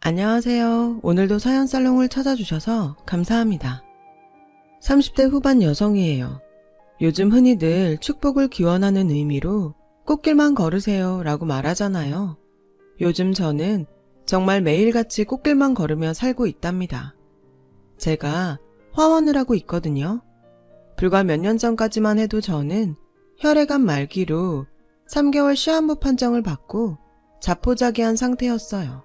안녕하세요. 오늘도 사연살롱을 찾아주셔서 감사합니다. 30대 후반 여성이에요. 요즘 흔히들 축복을 기원하는 의미로 꽃길만 걸으세요 라고 말하잖아요. 요즘 저는 정말 매일같이 꽃길만 걸으며 살고 있답니다. 제가 화원을 하고 있거든요. 불과 몇 년 전까지만 해도 저는 혈액암 말기로 3개월 시한부 판정을 받고 자포자기한 상태였어요.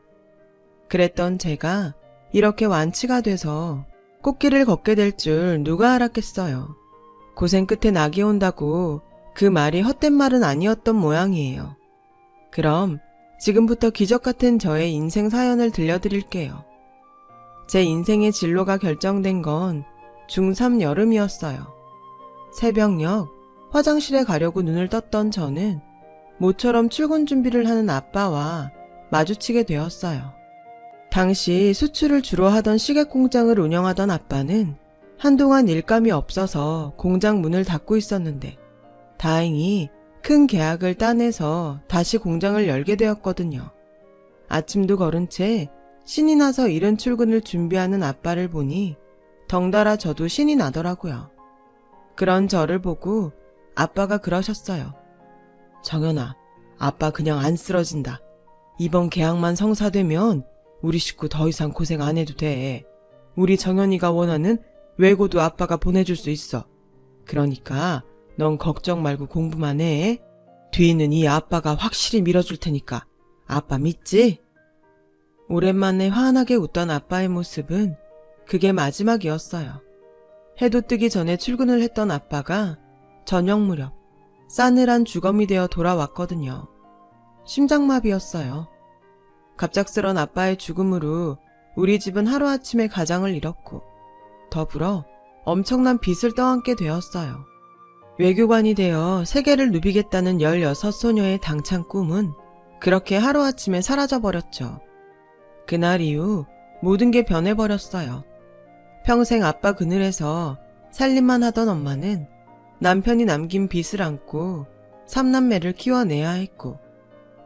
그랬던 제가 이렇게 완치가 돼서 꽃길을 걷게 될 줄 누가 알았겠어요. 고생 끝에 낙이 온다고 그 말이 헛된 말은 아니었던 모양이에요. 그럼 지금부터 기적 같은 저의 인생 사연을 들려드릴게요. 제 인생의 진로가 결정된 건 중3 여름이었어요. 새벽녘 화장실에 가려고 눈을 떴던 저는 모처럼 출근 준비를 하는 아빠와 마주치게 되었어요. 당시 수출을 주로 하던 시계 공장을 운영하던 아빠는 한동안 일감이 없어서 공장 문을 닫고 있었는데 다행히 큰 계약을 따내서 다시 공장을 열게 되었거든요. 아침도 거른 채 신이 나서 이른 출근을 준비하는 아빠를 보니 덩달아 저도 신이 나더라고요. 그런 저를 보고 아빠가 그러셨어요. 정연아, 아빠 그냥 안 쓰러진다. 이번 계약만 성사되면 우리 식구 더 이상 고생 안 해도 돼. 우리 정연이가 원하는 외고도 아빠가 보내줄 수 있어. 그러니까 넌 걱정 말고 공부만 해. 뒤는 이 아빠가 확실히 밀어줄 테니까. 아빠 믿지? 오랜만에 환하게 웃던 아빠의 모습은 그게 마지막이었어요. 해도 뜨기 전에 출근을 했던 아빠가 저녁 무렵 싸늘한 주검이 되어 돌아왔거든요. 심장마비였어요. 갑작스런 아빠의 죽음으로 우리 집은 하루아침에 가장을 잃었고 더불어 엄청난 빚을 떠안게 되었어요. 외교관이 되어 세계를 누비겠다는 16소녀의 당찬 꿈은 그렇게 하루아침에 사라져버렸죠. 그날 이후 모든 게 변해버렸어요. 평생 아빠 그늘에서 살림만 하던 엄마는 남편이 남긴 빚을 안고 3남매를 키워내야 했고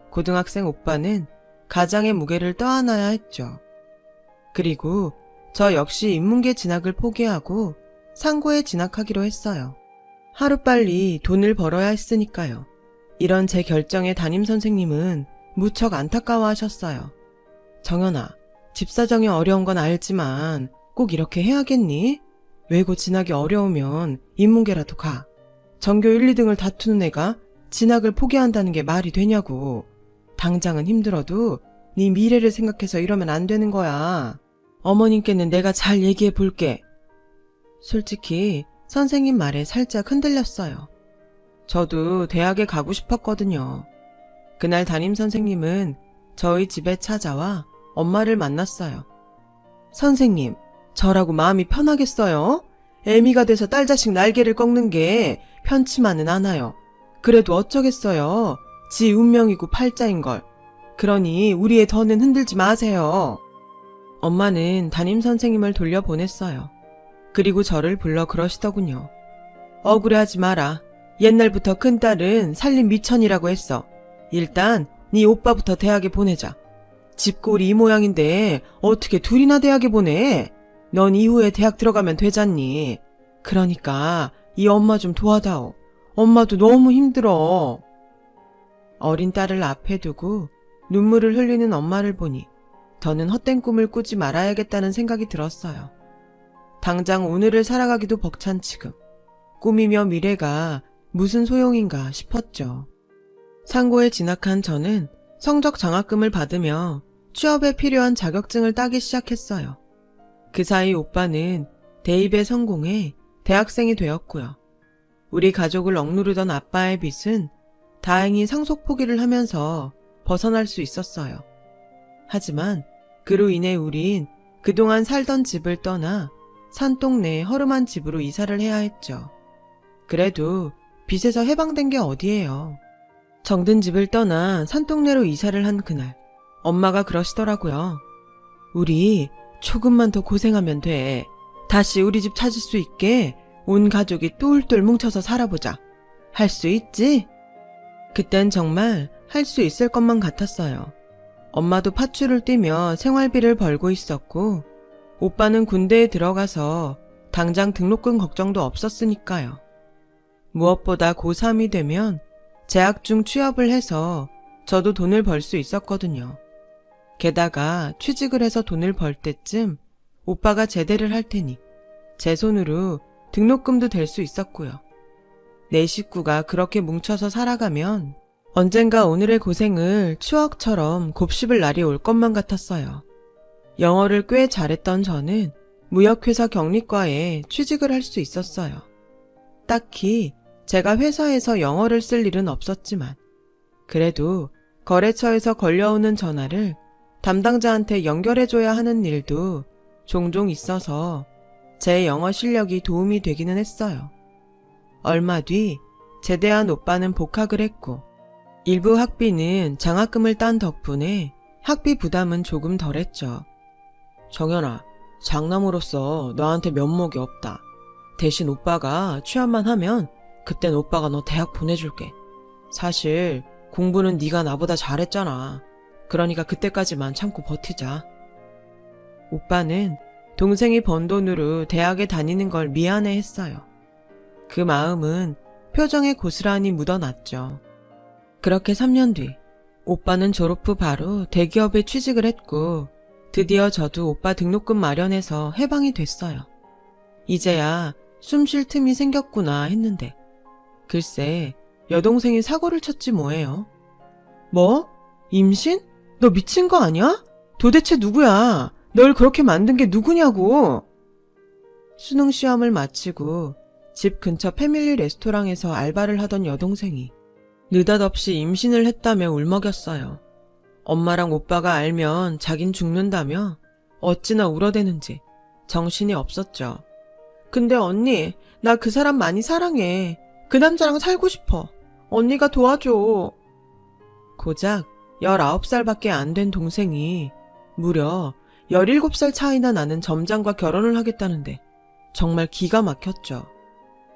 고등학생 오빠는 가장의 무게를 떠안아야 했죠. 그리고 저 역시 인문계 진학을 포기하고 상고에 진학하기로 했어요. 하루빨리 돈을 벌어야 했으니까요. 이런 제 결정에 담임선생님은 무척 안타까워하셨어요. 정연아, 집사정이 어려운 건 알지만 꼭 이렇게 해야겠니? 외고 진학이 어려우면 인문계라도 가. 전교 1, 2등을 다투는 애가 진학을 포기한다는 게 말이 되냐고. 당장은 힘들어도 네 미래를 생각해서 이러면 안 되는 거야. 어머님께는 내가 잘 얘기해 볼게. 솔직히 선생님 말에 살짝 흔들렸어요. 저도 대학에 가고 싶었거든요. 그날 담임선생님은 저희 집에 찾아와 엄마를 만났어요. 선생님, 저라고 마음이 편하겠어요? 애미가 돼서 딸 자식 날개를 꺾는 게 편치만은 않아요. 그래도 어쩌겠어요. 지 운명이고 팔자인걸. 그러니 우리의 던은 흔들지 마세요. 엄마는 담임선생님을 돌려보냈어요. 그리고 저를 불러 그러시더군요. 억울해하지 마라. 옛날부터 큰딸은 살림 미천이라고 했어. 일단 네 오빠부터 대학에 보내자. 집골이 이 모양인데 어떻게 둘이나 대학에 보내? 넌 이후에 대학 들어가면 되잖니. 그러니까 이 엄마 좀 도와다오. 엄마도 너무 힘들어. 어린 딸을 앞에 두고 눈물을 흘리는 엄마를 보니 더는 헛된 꿈을 꾸지 말아야겠다는 생각이 들었어요. 당장 오늘을 살아가기도 벅찬 지금 꿈이며 미래가 무슨 소용인가 싶었죠. 상고에 진학한 저는 성적 장학금을 받으며 취업에 필요한 자격증을 따기 시작했어요. 그 사이 오빠는 대입에 성공해 대학생이 되었고요. 우리 가족을 억누르던 아빠의 빚은 다행히 상속 포기를 하면서 벗어날 수 있었어요. 하지만 그로 인해 우린 그동안 살던 집을 떠나 산동네 허름한 집으로 이사를 해야 했죠. 그래도 빚에서 해방된 게 어디예요. 정든 집을 떠나 산동네로 이사를 한 그날 엄마가 그러시더라고요. 우리 조금만 더 고생하면 돼. 다시 우리 집 찾을 수 있게 온 가족이 똘똘 뭉쳐서 살아보자. 할 수 있지? 그땐 정말 할 수 있을 것만 같았어요. 엄마도 팥줄을 뛰며 생활비를 벌고 있었고, 오빠는 군대에 들어가서 당장 등록금 걱정도 없었으니까요. 무엇보다 고3이 되면 재학 중 취업을 해서 저도 돈을 벌 수 있었거든요. 게다가 취직을 해서 돈을 벌 때쯤 오빠가 제대를 할 테니 제 손으로 등록금도 댈 수 있었고요. 네 식구가 그렇게 뭉쳐서 살아가면 언젠가 오늘의 고생을 추억처럼 곱씹을 날이 올 것만 같았어요. 영어를 꽤 잘했던 저는 무역회사 경리과에 취직을 할 수 있었어요. 딱히 제가 회사에서 영어를 쓸 일은 없었지만 그래도 거래처에서 걸려오는 전화를 담당자한테 연결해줘야 하는 일도 종종 있어서 제 영어 실력이 도움이 되기는 했어요. 얼마 뒤 제대한 오빠는 복학을 했고 일부 학비는 장학금을 딴 덕분에 학비 부담은 조금 덜했죠. 정연아, 장남으로서 너한테 면목이 없다. 대신 오빠가 취업만 하면 그땐 오빠가 너 대학 보내줄게. 사실 공부는 네가 나보다 잘했잖아. 그러니까 그때까지만 참고 버티자. 오빠는 동생이 번 돈으로 대학에 다니는 걸 미안해했어요. 그 마음은 표정에 고스란히 묻어났죠. 그렇게 3년 뒤 오빠는 졸업 후 바로 대기업에 취직을 했고 드디어 저도 오빠 등록금 마련해서 해방이 됐어요. 이제야 숨 쉴 틈이 생겼구나 했는데 글쎄 여동생이 사고를 쳤지 뭐예요. 뭐? 임신? 너 미친 거 아니야? 도대체 누구야? 널 그렇게 만든 게 누구냐고. 수능 시험을 마치고 집 근처 패밀리 레스토랑에서 알바를 하던 여동생이 느닷없이 임신을 했다며 울먹였어요. 엄마랑 오빠가 알면 자긴 죽는다며 어찌나 울어대는지 정신이 없었죠. 근데 언니, 나 그 사람 많이 사랑해. 그 남자랑 살고 싶어. 언니가 도와줘. 고작 19살밖에 안 된 동생이 무려 17살 차이나 나는 점장과 결혼을 하겠다는데 정말 기가 막혔죠.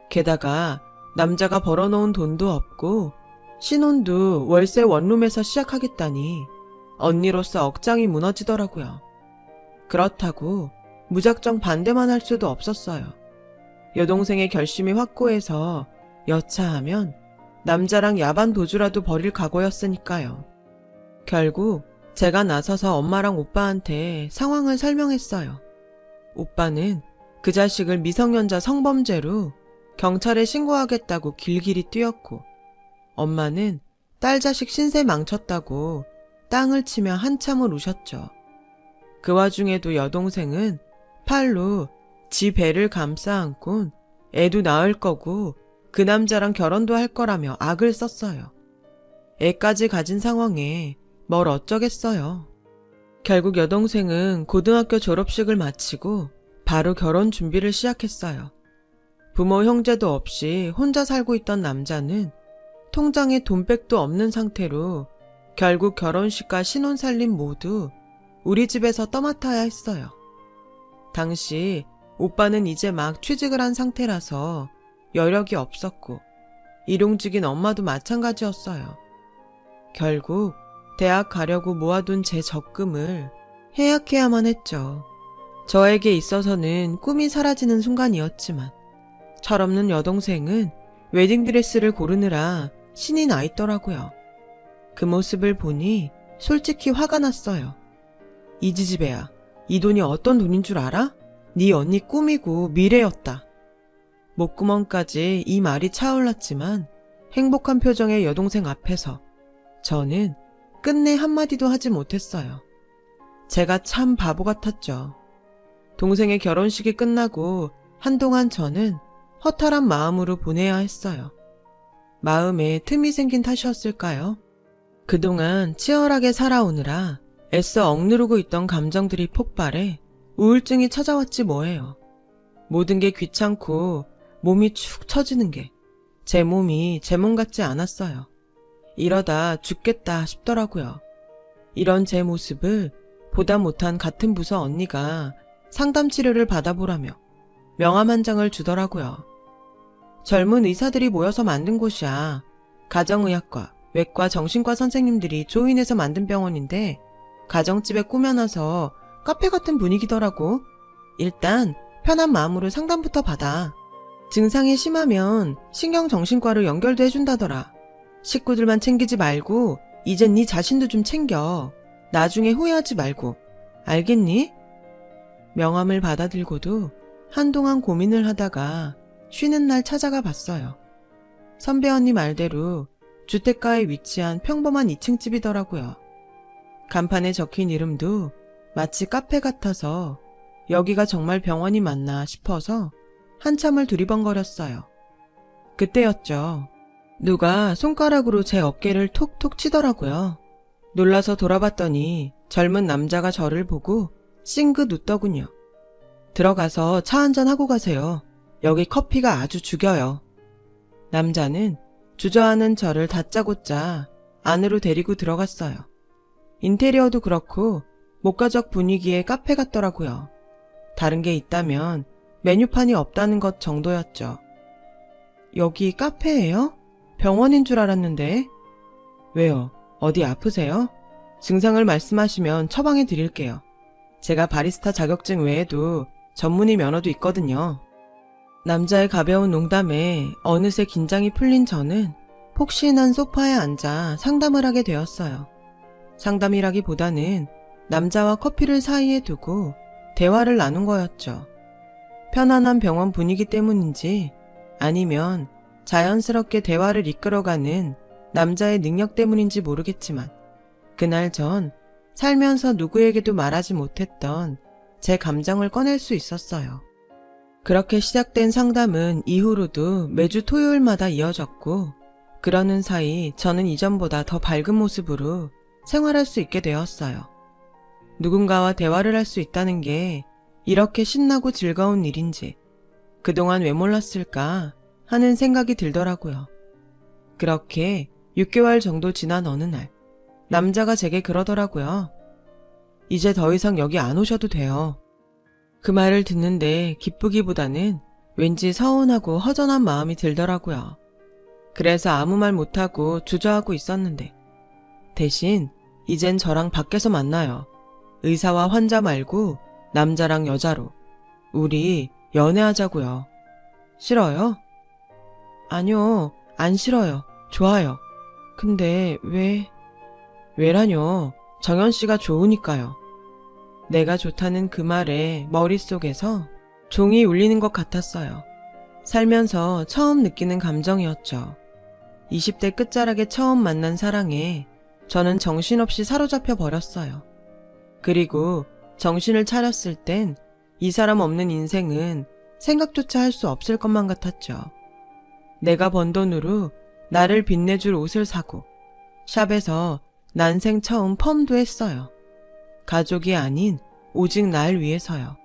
게다가 남자가 벌어놓은 돈도 없고 신혼도 월세 원룸에서 시작하겠다니 언니로서 억장이 무너지더라고요. 그렇다고 무작정 반대만 할 수도 없었어요. 여동생의 결심이 확고해서 여차하면 남자랑 야반 도주라도 벌일 각오였으니까요. 결국 제가 나서서 엄마랑 오빠한테 상황을 설명했어요. 오빠는 그 자식을 미성년자 성범죄로 경찰에 신고하겠다고 길길이 뛰었고 엄마는 딸 자식 신세 망쳤다고 땅을 치며 한참을 우셨죠. 그 와중에도 여동생은 팔로 지 배를 감싸 안곤 애도 낳을 거고 그 남자랑 결혼도 할 거라며 악을 썼어요. 애까지 가진 상황에 뭘 어쩌겠어요. 결국 여동생은 고등학교 졸업식을 마치고 바로 결혼 준비를 시작했어요. 부모 형제도 없이 혼자 살고 있던 남자는 통장에 돈백도 없는 상태로 결국 결혼식과 신혼살림 모두 우리 집에서 떠맡아야 했어요. 당시 오빠는 이제 막 취직을 한 상태라서 여력이 없었고 일용직인 엄마도 마찬가지였어요. 결국 대학 가려고 모아둔 제 적금을 해약해야만 했죠. 저에게 있어서는 꿈이 사라지는 순간이었지만 철없는 여동생은 웨딩드레스를 고르느라 신이 나 있더라고요. 그 모습을 보니 솔직히 화가 났어요. 이지지배야, 이 돈이 어떤 돈인 줄 알아? 네 언니 꿈이고 미래였다. 목구멍까지 이 말이 차올랐지만 행복한 표정의 여동생 앞에서 저는 끝내 한마디도 하지 못했어요. 제가 참 바보 같았죠. 동생의 결혼식이 끝나고 한동안 저는 허탈한 마음으로 보내야 했어요. 마음에 틈이 생긴 탓이었을까요? 그동안 치열하게 살아오느라 애써 억누르고 있던 감정들이 폭발해 우울증이 찾아왔지 뭐예요. 모든 게 귀찮고 몸이 축 처지는 게 제 몸이 제 몸 같지 않았어요. 이러다 죽겠다 싶더라고요. 이런 제 모습을 보다 못한 같은 부서 언니가 상담 치료를 받아보라며 명함 한 장을 주더라고요. 젊은 의사들이 모여서 만든 곳이야. 가정의학과, 외과, 정신과 선생님들이 조인해서 만든 병원인데 가정집에 꾸며놔서 카페 같은 분위기더라고. 일단 편한 마음으로 상담부터 받아. 증상이 심하면 신경정신과로 연결도 해준다더라. 식구들만 챙기지 말고 이젠 네 자신도 좀 챙겨. 나중에 후회하지 말고. 알겠니? 명함을 받아들고도 한동안 고민을 하다가 쉬는 날 찾아가 봤어요. 선배 언니 말대로 주택가에 위치한 평범한 2층 집이더라고요. 간판에 적힌 이름도 마치 카페 같아서 여기가 정말 병원이 맞나 싶어서 한참을 두리번거렸어요. 그때였죠. 누가 손가락으로 제 어깨를 톡톡 치더라고요. 놀라서 돌아봤더니 젊은 남자가 저를 보고 싱긋 웃더군요. 들어가서 차 한잔 하고 가세요. 여기 커피가 아주 죽여요. 남자는 주저하는 저를 다짜고짜 안으로 데리고 들어갔어요. 인테리어도 그렇고 목가적 분위기의 카페 같더라고요. 다른 게 있다면 메뉴판이 없다는 것 정도였죠. 여기 카페예요? 병원인 줄 알았는데. 왜요? 어디 아프세요? 증상을 말씀하시면 처방해 드릴게요. 제가 바리스타 자격증 외에도 전문의 면허도 있거든요. 남자의 가벼운 농담에 어느새 긴장이 풀린 저는 폭신한 소파에 앉아 상담을 하게 되었어요. 상담이라기보다는 남자와 커피를 사이에 두고 대화를 나눈 거였죠. 편안한 병원 분위기 때문인지 아니면 자연스럽게 대화를 이끌어가는 남자의 능력 때문인지 모르겠지만 그날 전 살면서 누구에게도 말하지 못했던 제 감정을 꺼낼 수 있었어요. 그렇게 시작된 상담은 이후로도 매주 토요일마다 이어졌고 그러는 사이 저는 이전보다 더 밝은 모습으로 생활할 수 있게 되었어요. 누군가와 대화를 할 수 있다는 게 이렇게 신나고 즐거운 일인지 그동안 왜 몰랐을까 하는 생각이 들더라고요. 그렇게 6개월 정도 지난 어느 날 남자가 제게 그러더라고요. 이제 더 이상 여기 안 오셔도 돼요. 그 말을 듣는데 기쁘기보다는 왠지 서운하고 허전한 마음이 들더라고요. 그래서 아무 말 못하고 주저하고 있었는데 대신 이젠 저랑 밖에서 만나요. 의사와 환자 말고 남자랑 여자로. 우리 연애하자고요. 싫어요? 아니요, 안 싫어요. 좋아요. 근데 왜라뇨? 정연 씨가 좋으니까요. 내가 좋다는 그 말에 머릿속에서 종이 울리는 것 같았어요. 살면서 처음 느끼는 감정이었죠. 20대 끝자락에 처음 만난 사랑에 저는 정신없이 사로잡혀 버렸어요. 그리고 정신을 차렸을 땐 이 사람 없는 인생은 생각조차 할 수 없을 것만 같았죠. 내가 번 돈으로 나를 빛내줄 옷을 사고 샵에서 난생 처음 펌도 했어요. 가족이 아닌 오직 날 위해서요.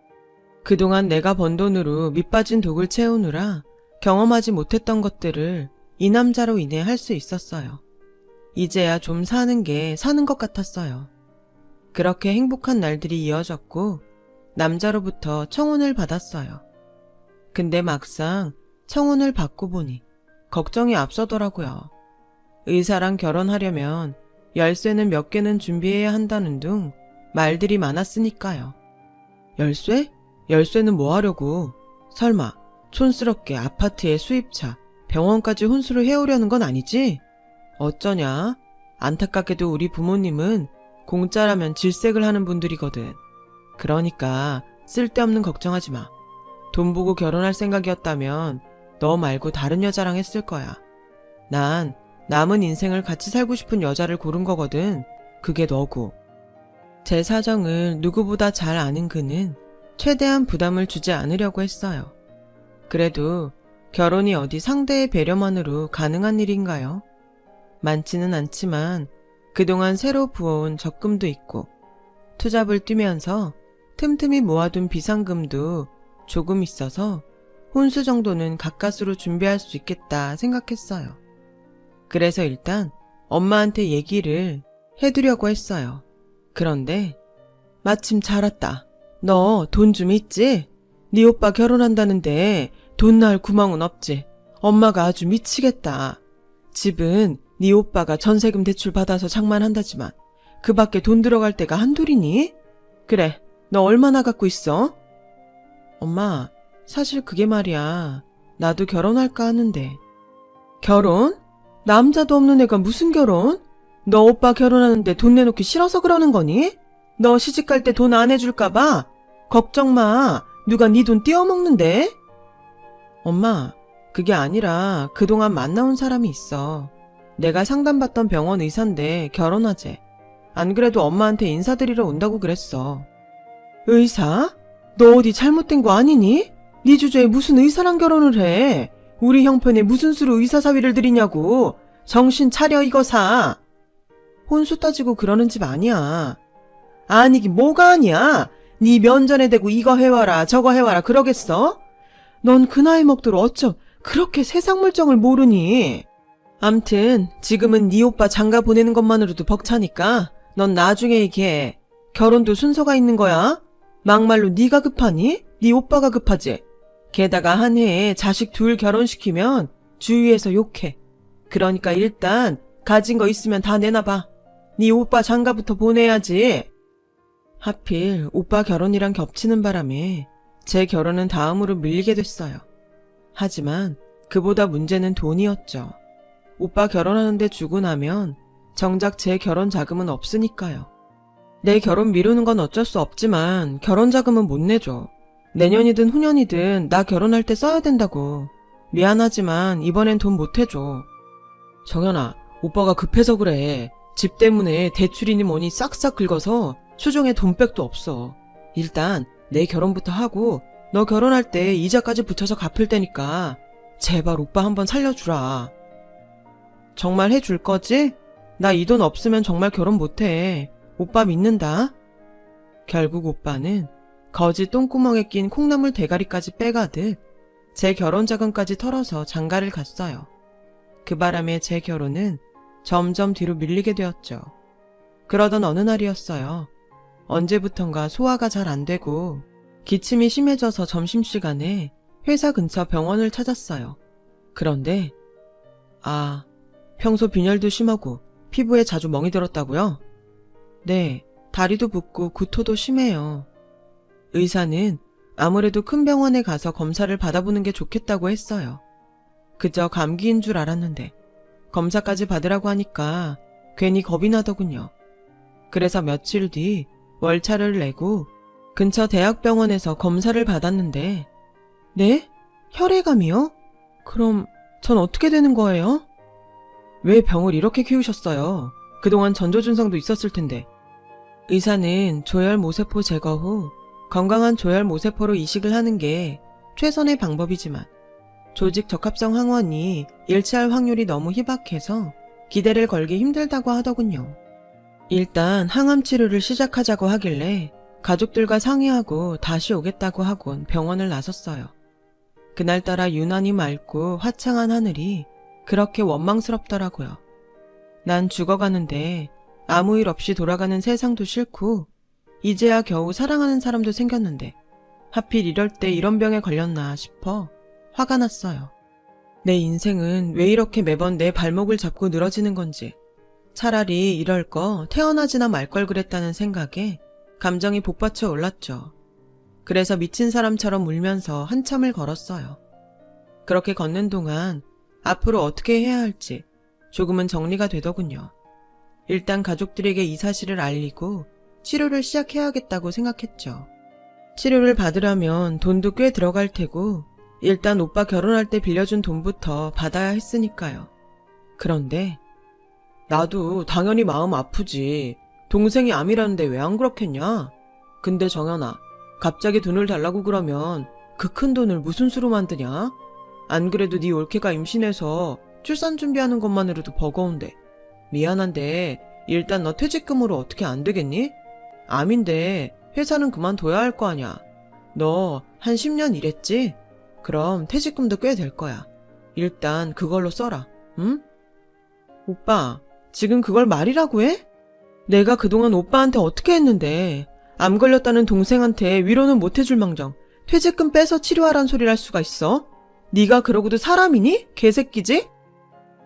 그동안 내가 번 돈으로 밑빠진 독을 채우느라 경험하지 못했던 것들을 이 남자로 인해 할 수 있었어요. 이제야 좀 사는 게 사는 것 같았어요. 그렇게 행복한 날들이 이어졌고 남자로부터 청혼을 받았어요. 근데 막상 청혼을 받고 보니 걱정이 앞서더라고요. 의사랑 결혼하려면 열쇠는 몇 개는 준비해야 한다는 등 말들이 많았으니까요. 열쇠? 열쇠는 뭐 하려고? 설마 촌스럽게 아파트에 수입차, 병원까지 혼수를 해오려는 건 아니지? 어쩌냐? 안타깝게도 우리 부모님은 공짜라면 질색을 하는 분들이거든. 그러니까 쓸데없는 걱정하지 마. 돈 보고 결혼할 생각이었다면 너 말고 다른 여자랑 했을 거야. 난 남은 인생을 같이 살고 싶은 여자를 고른 거거든. 그게 너고. 제 사정을 누구보다 잘 아는 그는 최대한 부담을 주지 않으려고 했어요. 그래도 결혼이 어디 상대의 배려만으로 가능한 일인가요? 많지는 않지만 그동안 새로 부어온 적금도 있고 투잡을 뛰면서 틈틈이 모아둔 비상금도 조금 있어서 혼수 정도는 가까스로 준비할 수 있겠다 생각했어요. 그래서 일단 엄마한테 얘기를 해두려고 했어요. 그런데 마침 잘 왔다. 너 돈 좀 있지? 네 오빠 결혼한다는데 돈 나올 구멍은 없지? 엄마가 아주 미치겠다. 집은 네 오빠가 전세금 대출 받아서 장만한다지만 그 밖에 돈 들어갈 때가 한둘이니? 그래, 너 얼마나 갖고 있어? 엄마, 사실 그게 말이야. 나도 결혼할까 하는데. 결혼? 남자도 없는 애가 무슨 결혼? 너 오빠 결혼하는데 돈 내놓기 싫어서 그러는 거니? 너 시집갈 때 돈 안 해줄까 봐? 걱정 마. 누가 네 돈 떼어먹는데? 엄마, 그게 아니라 그동안 만나온 사람이 있어. 내가 상담받던 병원 의사인데 결혼하재. 안 그래도 엄마한테 인사드리러 온다고 그랬어. 의사? 너 어디 잘못된 거 아니니? 네 주제에 무슨 의사랑 결혼을 해? 우리 형편에 무슨 수로 의사 사위를 들이냐고. 정신 차려 이거사. 혼수 따지고 그러는 집 아니야. 아니긴 뭐가 아니야. 네 면전에 대고 이거 해와라 저거 해와라 그러겠어? 넌 그 나이 먹도록 어쩜 그렇게 세상 물정을 모르니? 암튼 지금은 네 오빠 장가 보내는 것만으로도 벅차니까 넌 나중에 얘기해. 결혼도 순서가 있는 거야. 막말로 네가 급하니? 네 오빠가 급하지. 게다가 한 해에 자식 둘 결혼시키면 주위에서 욕해. 그러니까 일단 가진 거 있으면 다 내놔봐. 네 오빠 장가부터 보내야지. 하필 오빠 결혼이랑 겹치는 바람에 제 결혼은 다음으로 밀리게 됐어요. 하지만 그보다 문제는 돈이었죠. 오빠 결혼하는데 주고 나면 정작 제 결혼 자금은 없으니까요. 내 결혼 미루는 건 어쩔 수 없지만 결혼 자금은 못 내줘. 내년이든 후년이든 나 결혼할 때 써야 된다고. 미안하지만 이번엔 돈 못 해줘. 정연아, 오빠가 급해서 그래. 집 때문에 대출이니 뭐니 싹싹 긁어서 수중에 돈백도 없어. 일단 내 결혼부터 하고 너 결혼할 때 이자까지 붙여서 갚을 테니까 제발 오빠 한번 살려주라. 정말 해줄 거지? 나 이 돈 없으면 정말 결혼 못해. 오빠 믿는다. 결국 오빠는 거지 똥구멍에 낀 콩나물 대가리까지 빼가듯 제 결혼 자금까지 털어서 장가를 갔어요. 그 바람에 제 결혼은 점점 뒤로 밀리게 되었죠. 그러던 어느 날이었어요. 언제부턴가 소화가 잘 안 되고 기침이 심해져서 점심시간에 회사 근처 병원을 찾았어요. 그런데 평소 빈혈도 심하고 피부에 자주 멍이 들었다고요? 네, 다리도 붓고 구토도 심해요. 의사는 아무래도 큰 병원에 가서 검사를 받아보는 게 좋겠다고 했어요. 그저 감기인 줄 알았는데 검사까지 받으라고 하니까 괜히 겁이 나더군요. 그래서 며칠 뒤 월차를 내고 근처 대학병원에서 검사를 받았는데 네? 혈액암이요? 그럼 전 어떻게 되는 거예요? 왜 병을 이렇게 키우셨어요? 그동안 전조증상도 있었을 텐데. 의사는 조혈모세포 제거 후 건강한 조혈모세포로 이식을 하는 게 최선의 방법이지만 조직 적합성 항원이 일치할 확률이 너무 희박해서 기대를 걸기 힘들다고 하더군요. 일단 항암 치료를 시작하자고 하길래 가족들과 상의하고 다시 오겠다고 하곤 병원을 나섰어요. 그날따라 유난히 맑고 화창한 하늘이 그렇게 원망스럽더라고요. 난 죽어가는데 아무 일 없이 돌아가는 세상도 싫고 이제야 겨우 사랑하는 사람도 생겼는데 하필 이럴 때 이런 병에 걸렸나 싶어 화가 났어요. 내 인생은 왜 이렇게 매번 내 발목을 잡고 늘어지는 건지. 차라리 이럴 거 태어나지나 말 걸 그랬다는 생각에 감정이 복받쳐 올랐죠. 그래서 미친 사람처럼 울면서 한참을 걸었어요. 그렇게 걷는 동안 앞으로 어떻게 해야 할지 조금은 정리가 되더군요. 일단 가족들에게 이 사실을 알리고 치료를 시작해야겠다고 생각했죠. 치료를 받으려면 돈도 꽤 들어갈 테고 일단 오빠 결혼할 때 빌려준 돈부터 받아야 했으니까요. 그런데 나도 당연히 마음 아프지. 동생이 암이라는데 왜 안 그렇겠냐? 근데 정연아, 갑자기 돈을 달라고 그러면 그 큰 돈을 무슨 수로 만드냐? 안 그래도 네 올케가 임신해서 출산 준비하는 것만으로도 버거운데. 미안한데 일단 너 퇴직금으로 어떻게 안 되겠니? 암인데 회사는 그만둬야 할 거 아냐. 너 한 10년 일했지? 그럼 퇴직금도 꽤 될 거야. 일단 그걸로 써라. 응? 오빠, 지금 그걸 말이라고 해? 내가 그동안 오빠한테 어떻게 했는데 암 걸렸다는 동생한테 위로는 못 해줄 망정 퇴직금 빼서 치료하란 소리를 할 수가 있어? 네가 그러고도 사람이니? 개새끼지?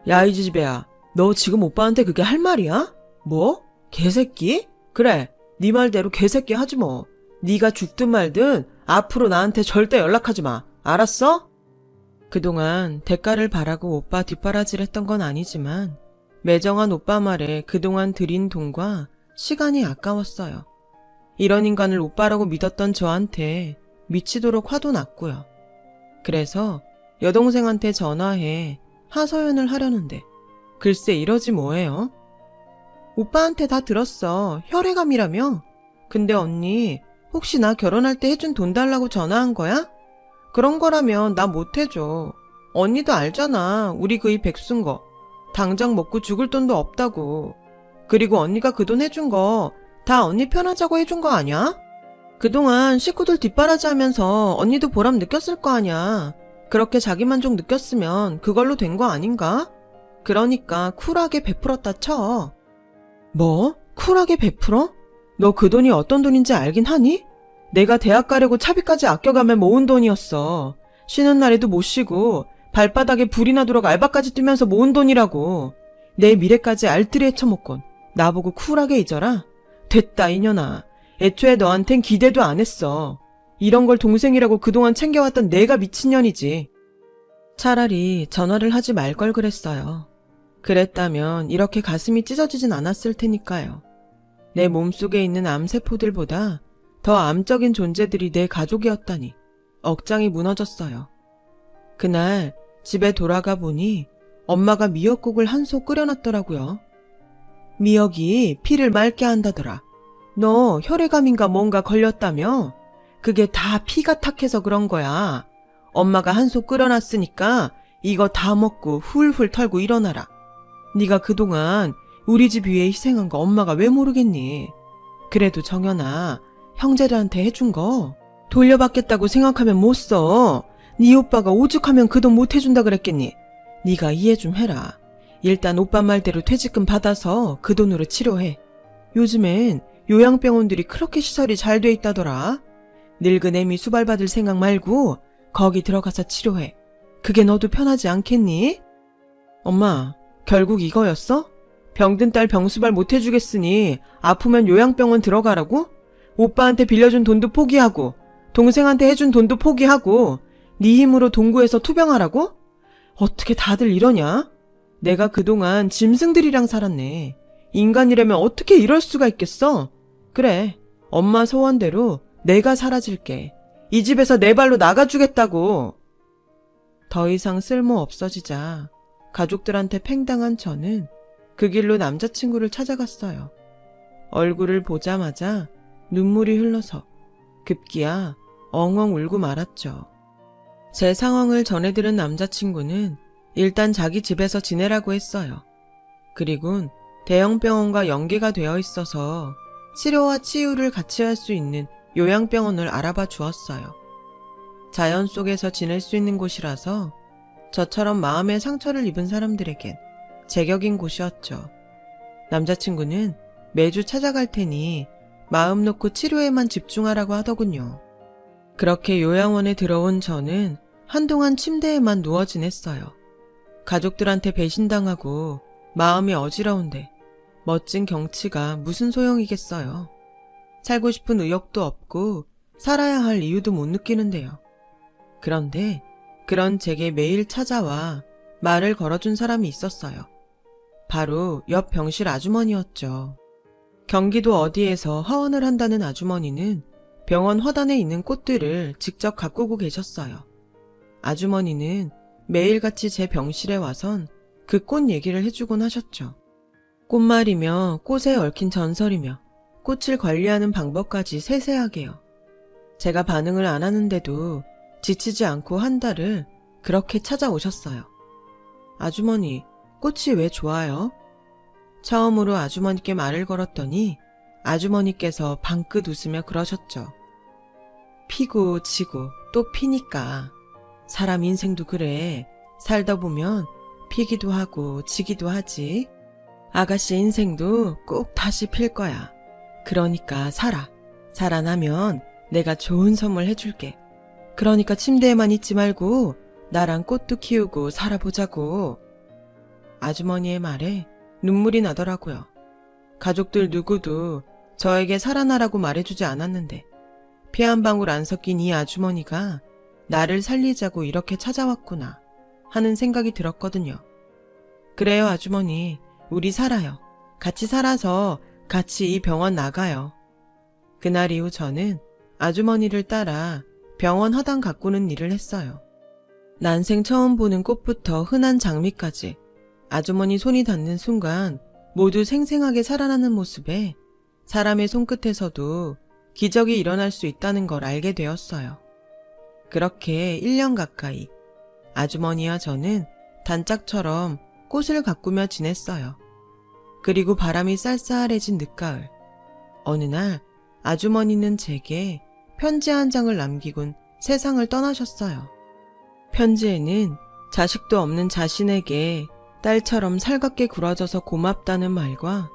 야, 이 지지배야, 너 지금 오빠한테 그게 할 말이야? 뭐? 개새끼? 그래, 네 말대로 개새끼 하지 뭐. 네가 죽든 말든 앞으로 나한테 절대 연락하지 마. 알았어? 그동안 대가를 바라고 오빠 뒷바라지를 했던 건 아니지만 매정한 오빠 말에 그동안 들인 돈과 시간이 아까웠어요. 이런 인간을 오빠라고 믿었던 저한테 미치도록 화도 났고요. 그래서 여동생한테 전화해 하소연을 하려는데 글쎄 이러지 뭐예요? 오빠한테 다 들었어. 혈액암이라며? 근데 언니 혹시 나 결혼할 때 해준 돈 달라고 전화한 거야? 그런 거라면 나 못 해줘. 언니도 알잖아. 우리 그 입 백순 거. 당장 먹고 죽을 돈도 없다고. 그리고 언니가 그 돈 해준 거 다 언니 편하자고 해준 거 아니야? 그동안 식구들 뒷바라지 하면서 언니도 보람 느꼈을 거 아니야. 그렇게 자기만족 느꼈으면 그걸로 된 거 아닌가? 그러니까 쿨하게 베풀었다 쳐. 뭐? 쿨하게 베풀어? 너 그 돈이 어떤 돈인지 알긴 하니? 내가 대학 가려고 차비까지 아껴가며 모은 돈이었어. 쉬는 날에도 못 쉬고 발바닥에 불이 나도록 알바까지 뛰면서 모은 돈이라고. 내 미래까지 알뜰히 헤쳐먹곤 나보고 쿨하게 잊어라? 됐다 이년아. 애초에 너한텐 기대도 안 했어. 이런 걸 동생이라고 그동안 챙겨왔던 내가 미친년이지. 차라리 전화를 하지 말 걸 그랬어요. 그랬다면 이렇게 가슴이 찢어지진 않았을 테니까요. 내 몸속에 있는 암세포들보다 더 암적인 존재들이 내 가족이었다니 억장이 무너졌어요. 그날 집에 돌아가 보니 엄마가 미역국을 한 솥 끓여놨더라고요. 미역이 피를 맑게 한다더라. 너 혈액암인가 뭔가 걸렸다며? 그게 다 피가 탁해서 그런 거야. 엄마가 한 솥 끓여놨으니까 이거 다 먹고 훌훌 털고 일어나라. 네가 그동안 우리 집 위해 희생한 거 엄마가 왜 모르겠니? 그래도 정연아, 형제들한테 해준 거 돌려받겠다고 생각하면 못 써. 네 오빠가 오죽하면 그 돈 못 해준다 그랬겠니? 네가 이해 좀 해라. 일단 오빠 말대로 퇴직금 받아서 그 돈으로 치료해. 요즘엔 요양병원들이 그렇게 시설이 잘 돼 있다더라. 늙은 애미 수발받을 생각 말고 거기 들어가서 치료해. 그게 너도 편하지 않겠니? 엄마, 결국 이거였어? 병든 딸 병수발 못 해주겠으니 아프면 요양병원 들어가라고? 오빠한테 빌려준 돈도 포기하고 동생한테 해준 돈도 포기하고 네 힘으로 동구해서 투병하라고? 어떻게 다들 이러냐? 내가 그동안 짐승들이랑 살았네. 인간이라면 어떻게 이럴 수가 있겠어? 그래, 엄마 소원대로 내가 사라질게. 이 집에서 내 발로 나가주겠다고. 더 이상 쓸모 없어지자 가족들한테 팽당한 저는 그 길로 남자친구를 찾아갔어요. 얼굴을 보자마자 눈물이 흘러서 급기야 엉엉 울고 말았죠. 제 상황을 전해들은 남자친구는 일단 자기 집에서 지내라고 했어요. 그리곤 대형 병원과 연계가 되어 있어서 치료와 치유를 같이 할 수 있는 요양병원을 알아봐 주었어요. 자연 속에서 지낼 수 있는 곳이라서 저처럼 마음의 상처를 입은 사람들에겐 제격인 곳이었죠. 남자친구는 매주 찾아갈 테니 마음 놓고 치료에만 집중하라고 하더군요. 그렇게 요양원에 들어온 저는 한동안 침대에만 누워 지냈어요. 가족들한테 배신당하고 마음이 어지러운데 멋진 경치가 무슨 소용이겠어요. 살고 싶은 의욕도 없고 살아야 할 이유도 못 느끼는데요. 그런데 그런 제게 매일 찾아와 말을 걸어준 사람이 있었어요. 바로 옆 병실 아주머니였죠. 경기도 어디에서 하원을 한다는 아주머니는 병원 화단에 있는 꽃들을 직접 가꾸고 계셨어요. 아주머니는 매일같이 제 병실에 와선 그 꽃 얘기를 해주곤 하셨죠. 꽃말이며 꽃에 얽힌 전설이며 꽃을 관리하는 방법까지 세세하게요. 제가 반응을 안 하는데도 지치지 않고 한 달을 그렇게 찾아오셨어요. 아주머니, 꽃이 왜 좋아요? 처음으로 아주머니께 말을 걸었더니 아주머니께서 방긋 웃으며 그러셨죠. 피고 지고 또 피니까. 사람 인생도 그래. 살다 보면 피기도 하고 지기도 하지. 아가씨 인생도 꼭 다시 필 거야. 그러니까 살아. 살아나면 내가 좋은 선물 해줄게. 그러니까 침대에만 있지 말고 나랑 꽃도 키우고 살아보자고. 아주머니의 말에 눈물이 나더라고요. 가족들 누구도 저에게 살아나라고 말해주지 않았는데 피 한 방울 안 섞인 이 아주머니가 나를 살리자고 이렇게 찾아왔구나 하는 생각이 들었거든요. 그래요, 아주머니. 우리 살아요. 같이 살아서 같이 이 병원 나가요. 그날 이후 저는 아주머니를 따라 병원 허당 가꾸는 일을 했어요. 난생 처음 보는 꽃부터 흔한 장미까지 아주머니 손이 닿는 순간 모두 생생하게 살아나는 모습에 사람의 손끝에서도 기적이 일어날 수 있다는 걸 알게 되었어요. 그렇게 1년 가까이 아주머니와 저는 단짝처럼 꽃을 가꾸며 지냈어요. 그리고 바람이 쌀쌀해진 늦가을, 어느 날 아주머니는 제게 편지 한 장을 남기곤 세상을 떠나셨어요. 편지에는 자식도 없는 자신에게 딸처럼 살갑게 굴어져서 고맙다는 말과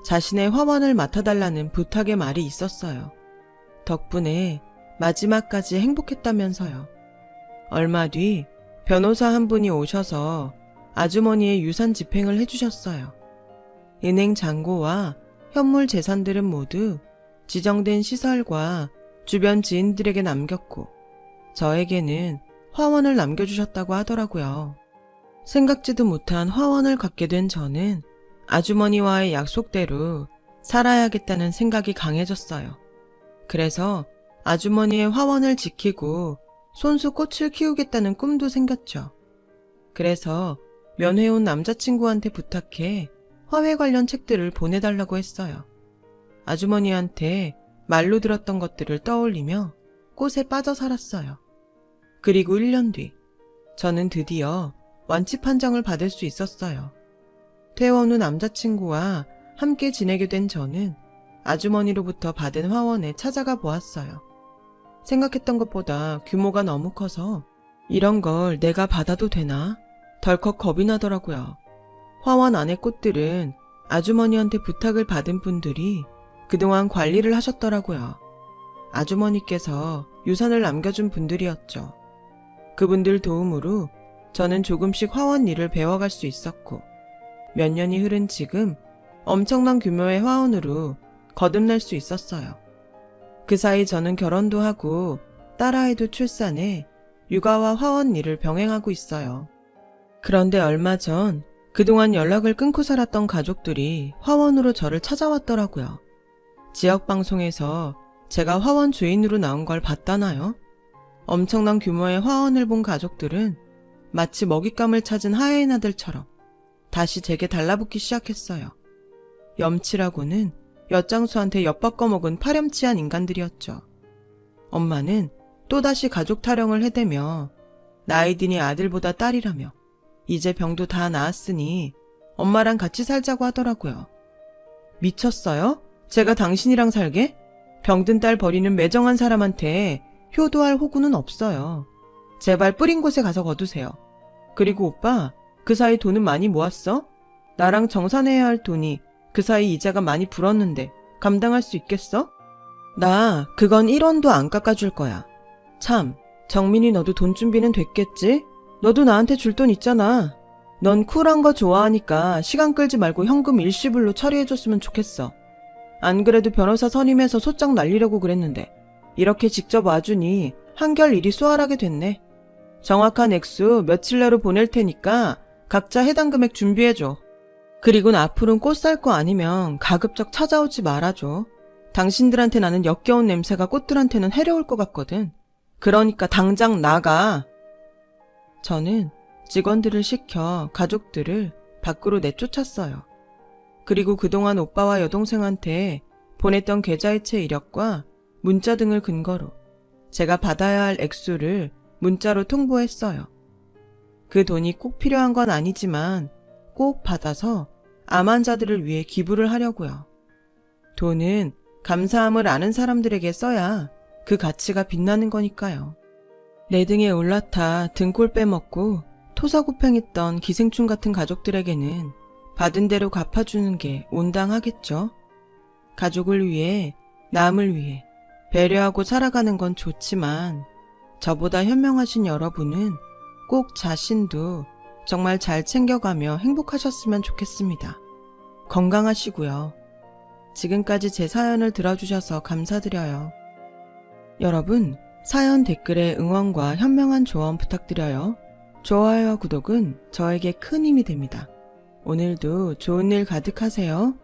자신의 화원을 맡아달라는 부탁의 말이 있었어요. 덕분에 마지막까지 행복했다면서요. 얼마 뒤 변호사 한 분이 오셔서 아주머니의 유산 집행을 해주셨어요. 은행 잔고와 현물 재산들은 모두 지정된 시설과 주변 지인들에게 남겼고 저에게는 화원을 남겨주셨다고 하더라고요. 생각지도 못한 화원을 갖게 된 저는 아주머니와의 약속대로 살아야겠다는 생각이 강해졌어요. 그래서 아주머니의 화원을 지키고 손수 꽃을 키우겠다는 꿈도 생겼죠. 그래서 면회온 남자친구한테 부탁해 화훼 관련 책들을 보내달라고 했어요. 아주머니한테 말로 들었던 것들을 떠올리며 꽃에 빠져 살았어요. 그리고 1년 뒤 저는 드디어 완치 판정을 받을 수 있었어요. 퇴원 후 남자친구와 함께 지내게 된 저는 아주머니로부터 받은 화원에 찾아가 보았어요. 생각했던 것보다 규모가 너무 커서 이런 걸 내가 받아도 되나? 덜컥 겁이 나더라고요. 화원 안의 꽃들은 아주머니한테 부탁을 받은 분들이 그동안 관리를 하셨더라고요. 아주머니께서 유산을 남겨준 분들이었죠. 그분들 도움으로 저는 조금씩 화원 일을 배워갈 수 있었고 몇 년이 흐른 지금 엄청난 규모의 화원으로 거듭날 수 있었어요. 그 사이 저는 결혼도 하고 딸아이도 출산해 육아와 화원 일을 병행하고 있어요. 그런데 얼마 전 그동안 연락을 끊고 살았던 가족들이 화원으로 저를 찾아왔더라고요. 지역방송에서 제가 화원 주인으로 나온 걸 봤다나요? 엄청난 규모의 화원을 본 가족들은 마치 먹잇감을 찾은 하이에나들처럼 다시 제게 달라붙기 시작했어요. 염치라고는 엿장수한테 엿바꿔먹은 파렴치한 인간들이었죠. 엄마는 또다시 가족 타령을 해대며 나이 드니 아들보다 딸이라며 이제 병도 다 나았으니 엄마랑 같이 살자고 하더라고요. 미쳤어요? 제가 당신이랑 살게? 병든 딸 버리는 매정한 사람한테 효도할 호구는 없어요. 제발 뿌린 곳에 가서 거두세요. 그리고 오빠, 그 사이 돈은 많이 모았어? 나랑 정산해야 할 돈이 그 사이 이자가 많이 불었는데 감당할 수 있겠어? 나 그건 1원도 안 깎아줄 거야. 참, 정민이 너도 돈 준비는 됐겠지? 너도 나한테 줄 돈 있잖아. 넌 쿨한 거 좋아하니까 시간 끌지 말고 현금 일시불로 처리해줬으면 좋겠어. 안 그래도 변호사 선임해서 소장 날리려고 그랬는데 이렇게 직접 와주니 한결 일이 수월하게 됐네. 정확한 액수 며칠 내로 보낼 테니까 각자 해당 금액 준비해줘. 그리고는 앞으로는 꽃 살 거 아니면 가급적 찾아오지 말아줘. 당신들한테 나는 역겨운 냄새가 꽃들한테는 해로울 것 같거든. 그러니까 당장 나가. 저는 직원들을 시켜 가족들을 밖으로 내쫓았어요. 그리고 그동안 오빠와 여동생한테 보냈던 계좌이체 이력과 문자 등을 근거로 제가 받아야 할 액수를 문자로 통보했어요. 그 돈이 꼭 필요한 건 아니지만 꼭 받아서 암 환자들을 위해 기부를 하려고요. 돈은 감사함을 아는 사람들에게 써야 그 가치가 빛나는 거니까요. 내 등에 올라타 등골 빼먹고 토사구팽했던 기생충 같은 가족들에게는 받은 대로 갚아주는 게 온당하겠죠. 가족을 위해, 남을 위해 배려하고 살아가는 건 좋지만 저보다 현명하신 여러분은 꼭 자신도 정말 잘 챙겨가며 행복하셨으면 좋겠습니다. 건강하시고요. 지금까지 제 사연을 들어주셔서 감사드려요. 여러분, 사연 댓글에 응원과 현명한 조언 부탁드려요. 좋아요와 구독은 저에게 큰 힘이 됩니다. 오늘도 좋은 일 가득하세요.